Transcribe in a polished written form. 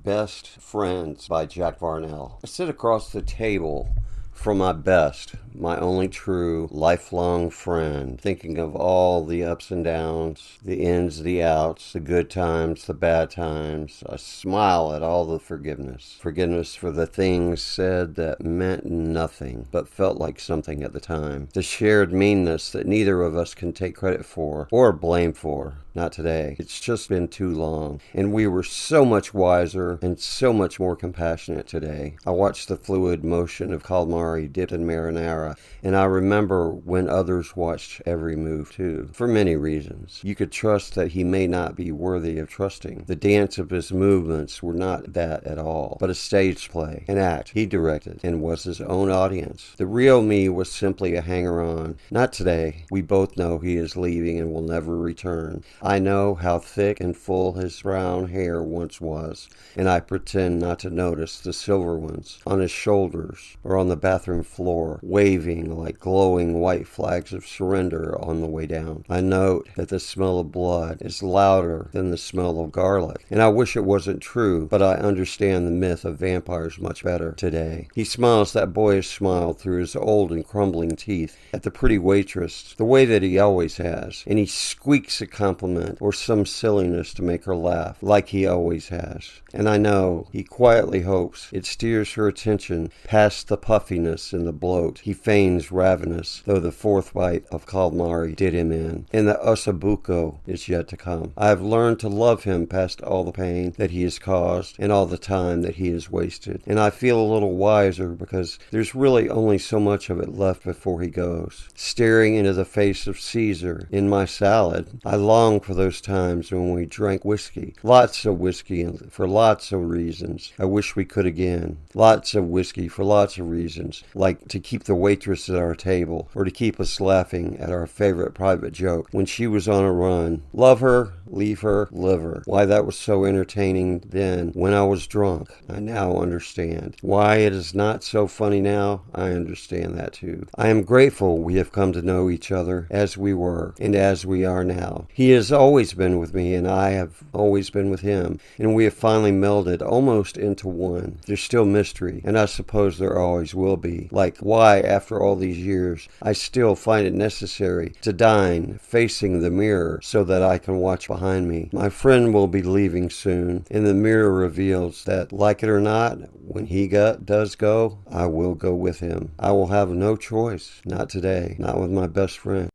Best Friends by Jack Varnell. I sit across the table from my best, my only true lifelong friend, thinking of all the ups and downs, the ins, the outs, the good times, the bad times. I smile at all the forgiveness. Forgiveness for the things said that meant nothing, but felt like something at the time. The shared meanness that neither of us can take credit for or blame for. Not today. It's just been too long. And we were so much wiser and so much more compassionate today. I watched the fluid motion of calamari dipped in marinara, and I remember when others watched every move too. For many reasons. You could trust that he may not be worthy of trusting. The dance of his movements were not that at all, but a stage play, an act he directed, and was his own audience. The real me was simply a hanger-on. Not today. We both know he is leaving and will never return. I know how thick and full his brown hair once was, and I pretend not to notice the silver ones on his shoulders or on the bathroom floor, waving like glowing white flags of surrender on the way down. I note that the smell of blood is louder than the smell of garlic, and I wish it wasn't true, but I understand the myth of vampires much better today. He smiles that boyish smile through his old and crumbling teeth at the pretty waitress, the way that he always has, and he squeaks a compliment or some silliness to make her laugh, like he always has. And I know he quietly hopes it steers her attention past the puffiness and the bloat. He feigns ravenous, though the fourth bite of calamari did him in, and the ossobuco is yet to come. I have learned to love him past all the pain that he has caused and all the time that he has wasted, and I feel a little wiser because there's really only so much of it left before he goes. Staring into the face of Caesar in my salad, I long for those times when we drank whiskey. Lots of whiskey for lots of reasons. I wish we could again. Lots of whiskey for lots of reasons, like to keep the waitress at our table or to keep us laughing at our favorite private joke when she was on a run. Love her, leave her, live her. Why that was so entertaining then when I was drunk, I now understand. Why it is not so funny now, I understand that too. I am grateful we have come to know each other as we were and as we are now. He has always been with me, and I have always been with him, and we have finally melded almost into one. There's still mystery, and I suppose there always will be, like why, after all these years, I still find it necessary to dine facing the mirror so that I can watch behind me. My friend will be leaving soon, and the mirror reveals that, like it or not, when he does go, I will go with him. I will have no choice. Not today. Not with my best friend.